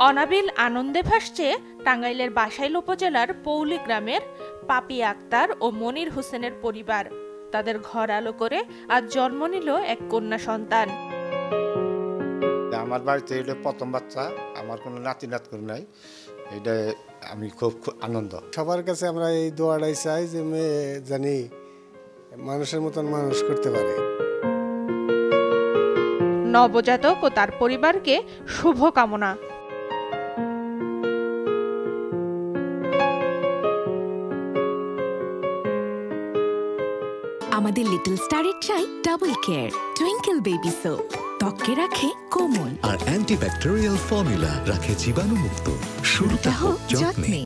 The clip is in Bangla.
অনাবিল আনন্দে ভাসছে টাঙ্গাইলের বাসাইল উপজেলার পৌলি গ্রামের পাপি আক্তার ও মনির হোসেনের পরিবার। তাদের ঘর আলো করে আজ জন্ম নিল এক কন্যা সন্তান। আমার বাড়িতে এটা প্রথম বাচ্চা, আমার কোনো নাতি নাত করে নাই, এটা আমি খুব আনন্দ। সবার কাছে আমরা এই দোয়াটাই চাই যে মেয়ে জানি মানুষের মতন মানুষ করতে পারে। নবজাতক ও তার পরিবারকে শুভকামনা। আমাদের লিটল স্টারের চাই double care twinkle baby soap, ত্বককে রাখে কোমল আর অ্যান্টিব্যাকটেরিয়াল ফর্মুলা রাখে জীবাণুমুক্ত। শুরুটা হোক যত্নে।